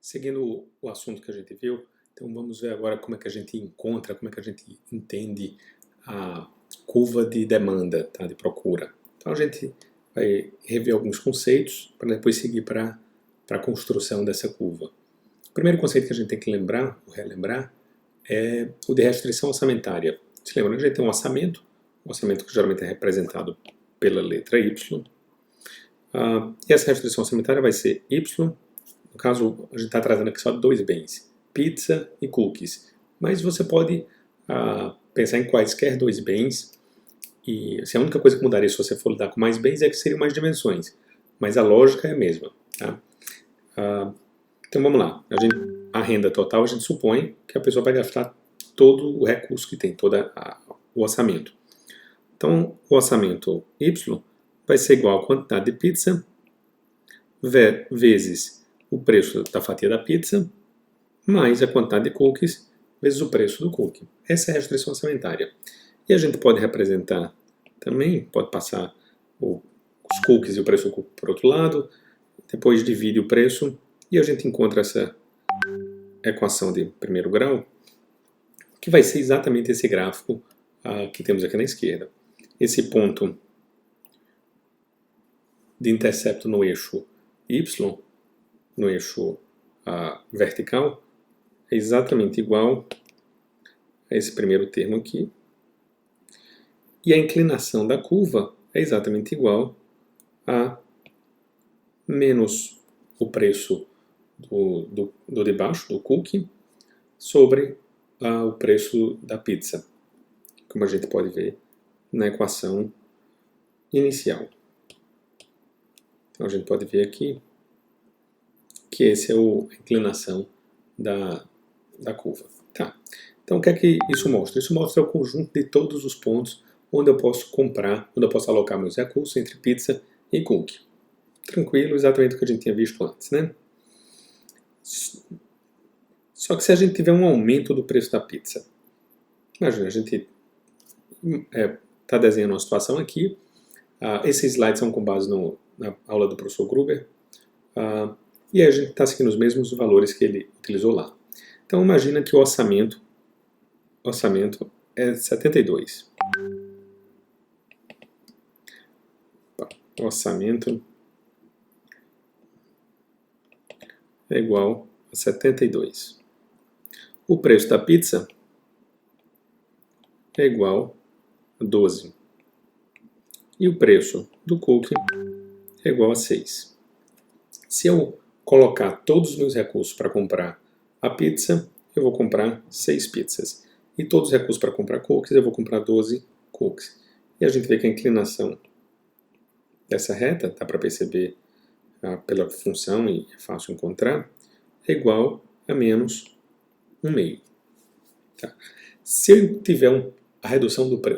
Seguindo o assunto que a gente viu, então vamos ver agora como é que a gente encontra, como é que a gente entende a curva de demanda, tá, de procura. Então a gente vai rever alguns conceitos para depois seguir para a construção dessa curva. O primeiro conceito que a gente tem que lembrar, ou relembrar, é o de restrição orçamentária. Se lembra, a gente tem um orçamento que geralmente é representado pela letra Y, e essa restrição orçamentária vai ser Y. No caso, a gente está trazendo aqui só dois bens, pizza e cookies. Mas você pode pensar em quaisquer dois bens, e a única coisa que mudaria se você for lidar com mais bens é que seriam mais dimensões. Mas a lógica é a mesma. Tá? Então vamos lá. A renda total, a gente supõe que a pessoa vai gastar todo o recurso que tem, todo o orçamento. Então, o orçamento Y vai ser igual à quantidade de pizza vezes o preço da fatia da pizza mais a quantidade de cookies vezes o preço do cookie. Essa é a restrição orçamentária. E a gente pode representar também, pode passar os cookies e o preço do cookie para o outro lado, depois divide o preço e a gente encontra essa equação de primeiro grau, que vai ser exatamente esse gráfico que temos aqui na esquerda. Esse ponto de intercepto no eixo Y, no eixo vertical, é exatamente igual a esse primeiro termo aqui. E a inclinação da curva é exatamente igual a menos o preço do de baixo, do cookie, sobre o preço da pizza, como a gente pode ver na equação inicial. Então a gente pode ver aqui que esse é a inclinação da curva. Tá. Então o que é que isso mostra? Isso mostra o conjunto de todos os pontos onde eu posso comprar, onde eu posso alocar meus recursos entre pizza e cookie. Tranquilo, exatamente o que a gente tinha visto antes, né? Só que se a gente tiver um aumento do preço da pizza, imagina, a gente está desenhando uma situação aqui, esses slides são com base na aula do professor Gruber, e a gente está seguindo os mesmos valores que ele utilizou lá. Então imagina que o orçamento é 72. O orçamento é igual a 72. O preço da pizza é igual a 12. E o preço do cookie é igual a 6. Se eu colocar todos os meus recursos para comprar a pizza, eu vou comprar 6 pizzas. E todos os recursos para comprar cookies, eu vou comprar 12 cookies. E a gente vê que a inclinação dessa reta, dá para perceber pela função, e é fácil encontrar, é igual a menos 1,5. Tá? Se eu tiver o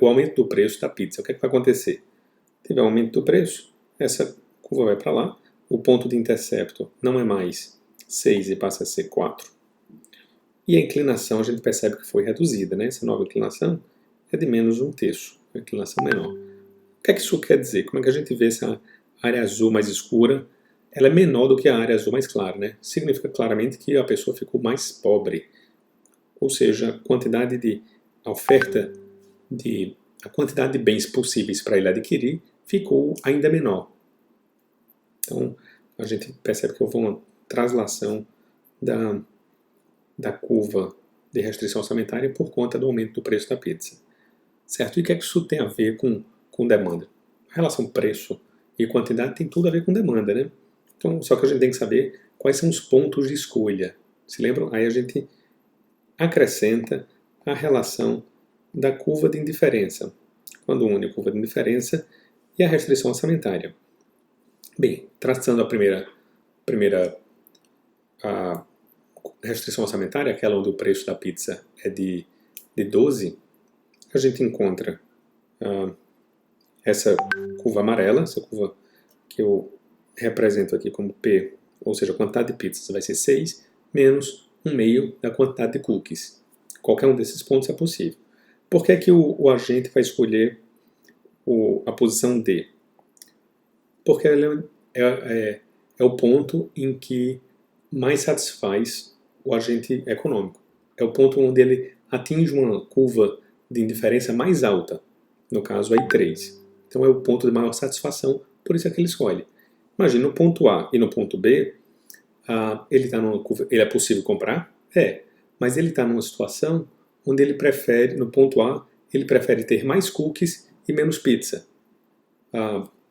aumento do preço da pizza, o que é que vai acontecer? Se tiver um aumento do preço, essa curva vai para lá, o ponto de intercepto não é mais 6 e passa a ser 4. E a inclinação a gente percebe que foi reduzida, né? Essa nova inclinação é de menos 1/3, uma inclinação menor. O que é que isso quer dizer? Como é que a gente vê essa área azul mais escura? Ela é menor do que a área azul mais clara, né? Significa claramente que a pessoa ficou mais pobre. Ou seja, a quantidade de bens possíveis para ele adquirir ficou ainda menor. Então, a gente percebe que houve uma translação da curva de restrição orçamentária por conta do aumento do preço da pizza. Certo? E o que é que isso tem a ver com demanda? A relação preço e quantidade tem tudo a ver com demanda, né? Então, só que a gente tem que saber quais são os pontos de escolha. Se lembram? Aí a gente acrescenta a relação da curva de indiferença, quando une a curva de indiferença e a restrição orçamentária. Bem, traçando a primeira restrição orçamentária, aquela onde o preço da pizza é de 12, a gente encontra essa curva amarela, essa curva que eu represento aqui como P, ou seja, a quantidade de pizzas vai ser 6 menos 1/2 da quantidade de cookies. Qualquer um desses pontos é possível. Por que é que o agente vai escolher a posição D? Porque ela é o ponto em que mais satisfaz o agente econômico. É o ponto onde ele atinge uma curva de indiferença mais alta, no caso aí 3. Então é o ponto de maior satisfação, por isso é que ele escolhe. Imagina no ponto A e no ponto B, ele está numa curva, ele é possível comprar? É, mas ele está numa situação onde ele prefere, no ponto A, ele prefere ter mais cookies e menos pizza.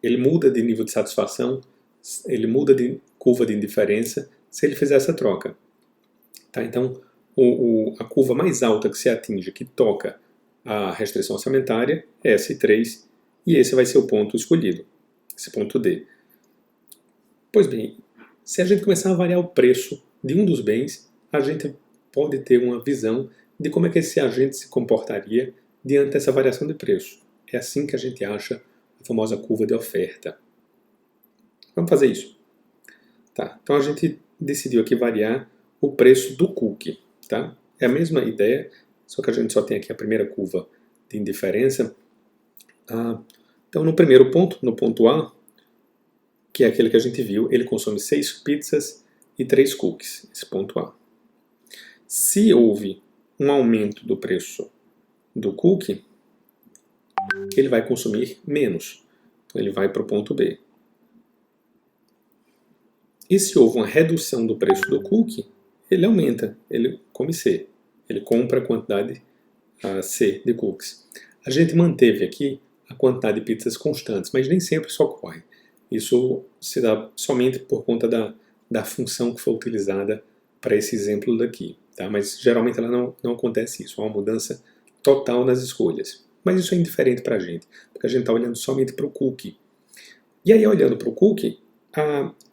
Ele muda de nível de satisfação, ele muda de curva de indiferença se ele fizer essa troca. Tá? Então, a curva mais alta que se atinge, que toca a restrição orçamentária, é S3, e esse vai ser o ponto escolhido, esse ponto D. Pois bem, se a gente começar a variar o preço de um dos bens, a gente pode ter uma visão de como é que esse agente se comportaria diante dessa variação de preço. É assim que a gente acha a famosa curva de oferta. Vamos fazer isso. Tá, então a gente decidiu aqui variar o preço do cookie. Tá? É a mesma ideia, só que a gente só tem aqui a primeira curva de indiferença. Então no primeiro ponto, no ponto A, que é aquele que a gente viu, ele consome 6 pizzas e 3 cookies, esse ponto A. Se houve um aumento do preço do cookie, ele vai consumir menos. Então ele vai para o ponto B. E se houve uma redução do preço do cookie, ele aumenta, ele come C. Ele compra a quantidade C de cookies. A gente manteve aqui a quantidade de pizzas constantes, mas nem sempre isso ocorre. Isso se dá somente por conta da função que foi utilizada para esse exemplo daqui. Tá? Mas geralmente ela não acontece isso, há uma mudança total nas escolhas. Mas isso é indiferente para a gente, porque a gente está olhando somente para o cookie. E aí, olhando para o cookie,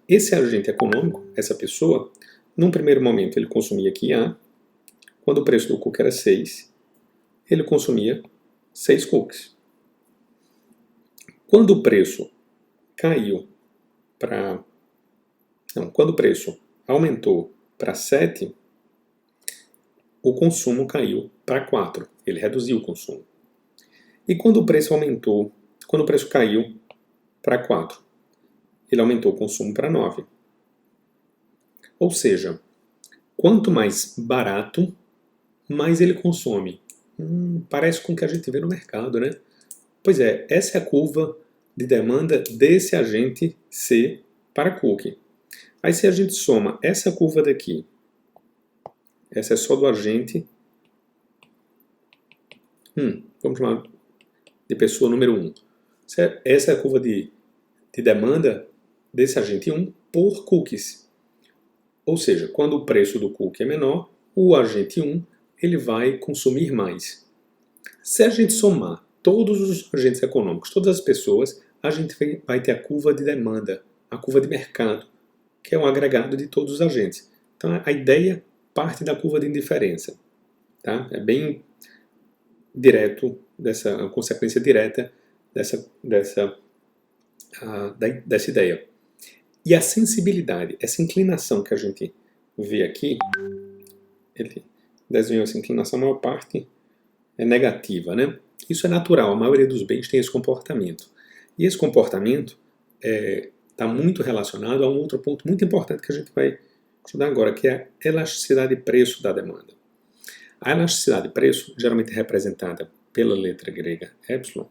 esse agente econômico, essa pessoa, num primeiro momento ele consumia aqui A, quando o preço do cookie era 6, ele consumia 6 cookies. Quando o preço caiu para... Não, quando o preço aumentou para 7, o consumo caiu para 4. Ele reduziu o consumo. E quando o preço aumentou, quando o preço caiu para 4, ele aumentou o consumo para 9. Ou seja, quanto mais barato, mais ele consome. Parece com o que a gente vê no mercado, né? Pois é, essa é a curva de demanda desse agente C para cookie. Aí se a gente soma essa curva daqui, essa é só do agente, vamos chamar de pessoa número 1. Essa é a curva de demanda desse agente 1 por cookies. Ou seja, quando o preço do cookie é menor, o agente 1 ele vai consumir mais. Se a gente somar todos os agentes econômicos, todas as pessoas, a gente vai ter a curva de demanda, a curva de mercado, que é um agregado de todos os agentes. Então a ideia parte da curva de indiferença. Tá? É bem direto, uma consequência direta dessa ideia. E a sensibilidade, essa inclinação que a gente vê aqui, ele desenhou essa inclinação, a maior parte é negativa, né? Isso é natural, a maioria dos bens tem esse comportamento. E esse comportamento está muito relacionado a um outro ponto muito importante que a gente vai estudar agora, que é a elasticidade de preço da demanda. A elasticidade de preço, geralmente representada pela letra grega epsilon,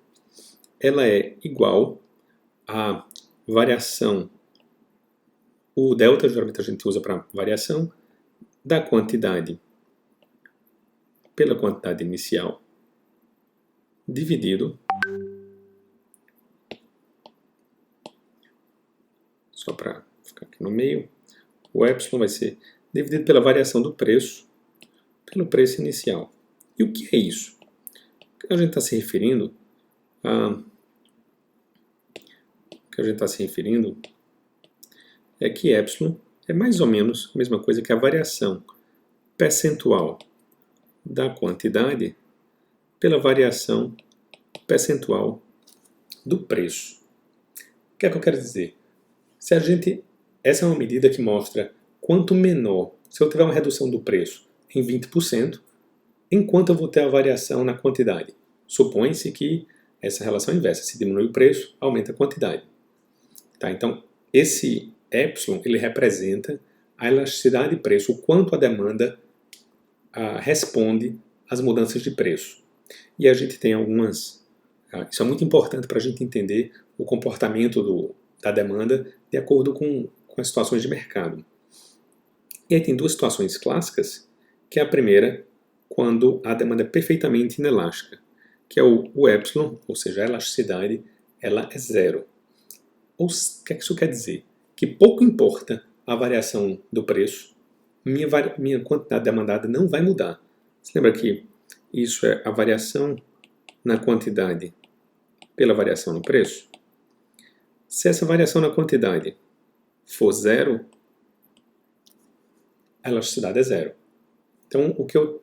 ela é igual à variação, o delta geralmente a gente usa para variação, da quantidade pela quantidade inicial, dividido, só para ficar aqui no meio, o epsilon vai ser dividido pela variação do preço, pelo preço inicial. E o que é isso? O que a gente está se referindo é que epsilon é mais ou menos a mesma coisa que a variação percentual da quantidade pela variação percentual do preço. O que é que eu quero dizer? Essa é uma medida que mostra quanto menor, se eu tiver uma redução do preço em 20%, enquanto eu vou ter a variação na quantidade. Supõe-se que essa relação é inversa, se diminui o preço, aumenta a quantidade. Tá? Então, esse epsilon ele representa a elasticidade de preço, o quanto a demanda responde às mudanças de preço. E a gente tem algumas... isso é muito importante para a gente entender o comportamento da demanda de acordo com as situações de mercado. E aí tem duas situações clássicas, que é a primeira, quando a demanda é perfeitamente inelástica, que é o epsilon, ou seja, a elasticidade, ela é zero. O que é que isso quer dizer? Que pouco importa a variação do preço, minha quantidade demandada não vai mudar. Você lembra que isso é a variação na quantidade pela variação no preço? Se essa variação na quantidade for zero, a elasticidade é zero. Então, o que eu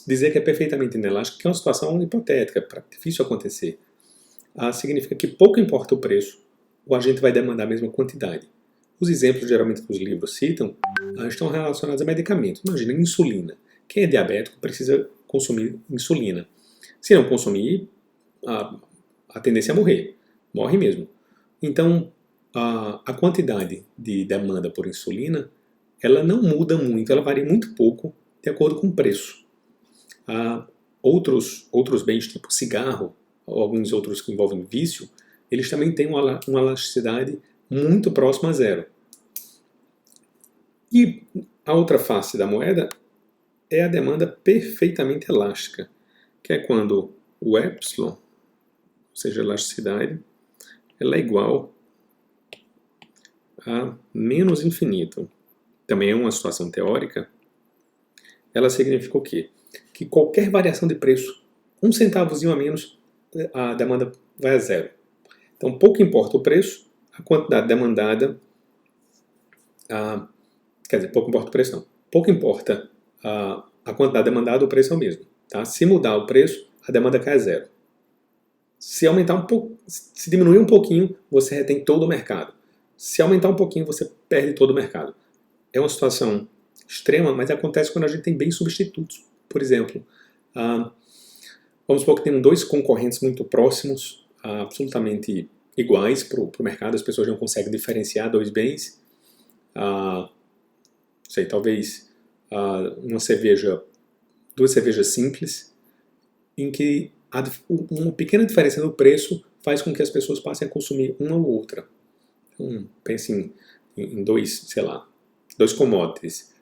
dizer que é perfeitamente inelástico, que é uma situação hipotética, difícil acontecer, significa que pouco importa o preço, o agente vai demandar a mesma quantidade. Os exemplos, geralmente, que os livros citam, estão relacionados a medicamentos. Imagina, insulina. Quem é diabético precisa consumir insulina. Se não consumir, a tendência é morrer. Morre mesmo. Então, a quantidade de demanda por insulina, ela não muda muito, ela varia muito pouco de acordo com o preço. Outros bens, tipo cigarro, ou alguns outros que envolvem vício, eles também têm uma elasticidade muito próxima a zero. E a outra face da moeda é a demanda perfeitamente elástica, que é quando o epsilon, ou seja, a elasticidade, ela é igual a menos infinito. Também é uma situação teórica. Ela significa o quê? Que qualquer variação de preço, um centavozinho a menos, a demanda vai a zero. Então, pouco importa o preço, a quantidade demandada... quer dizer, pouco importa o preço não. Pouco importa a quantidade demandada, o preço é o mesmo. Tá? Se mudar o preço, a demanda cai a zero. Se aumentar um pouco, se diminuir um pouquinho, você retém todo o mercado. Se aumentar um pouquinho, você perde todo o mercado. É uma situação extrema, mas acontece quando a gente tem bens substitutos. Por exemplo, vamos supor que tem dois concorrentes muito próximos, absolutamente iguais para o mercado, as pessoas não conseguem diferenciar dois bens. Talvez duas cervejas simples, em que uma pequena diferença no preço faz com que as pessoas passem a consumir uma ou outra. Então, pense em dois commodities.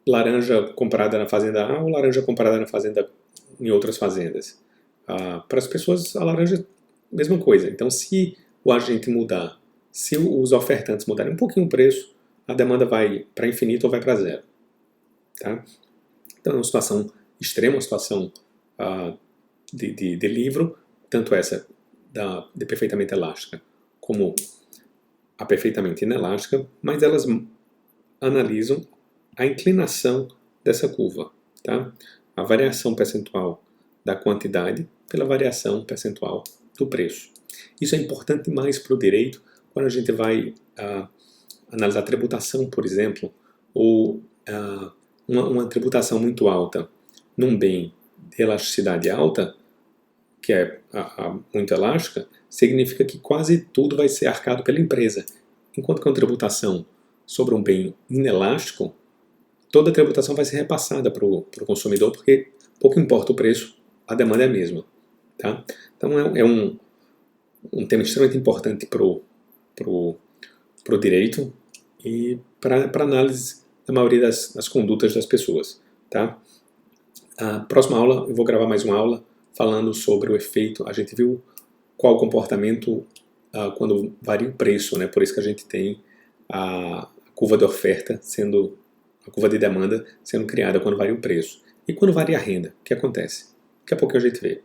Laranja comprada na fazenda A ou laranja comprada em outras fazendas. Para as pessoas, a laranja, mesma coisa. Então, se o agente mudar, se os ofertantes mudarem um pouquinho o preço, a demanda vai para infinito ou vai para zero. Tá? Então, é uma situação extrema, uma situação de livro, tanto essa de perfeitamente elástica como a perfeitamente inelástica, mas elas analisam a inclinação dessa curva, tá? A variação percentual da quantidade pela variação percentual do preço. Isso é importante demais para o direito quando a gente vai analisar tributação, por exemplo, ou uma tributação muito alta num bem de elasticidade alta, que é muito elástica, significa que quase tudo vai ser arcado pela empresa. Enquanto que uma tributação sobre um bem inelástico, toda a tributação vai ser repassada para o consumidor, porque pouco importa o preço, a demanda é a mesma. Tá? Então é um tema extremamente importante para o direito e para análise da maioria das condutas das pessoas. Tá? A próxima aula, eu vou gravar mais uma aula falando sobre o efeito. A gente viu qual o comportamento quando varia o preço, né? Por isso que a gente tem a curva de oferta a curva de demanda sendo criada quando varia o preço. E quando varia a renda, o que acontece? Daqui a pouco a gente vê.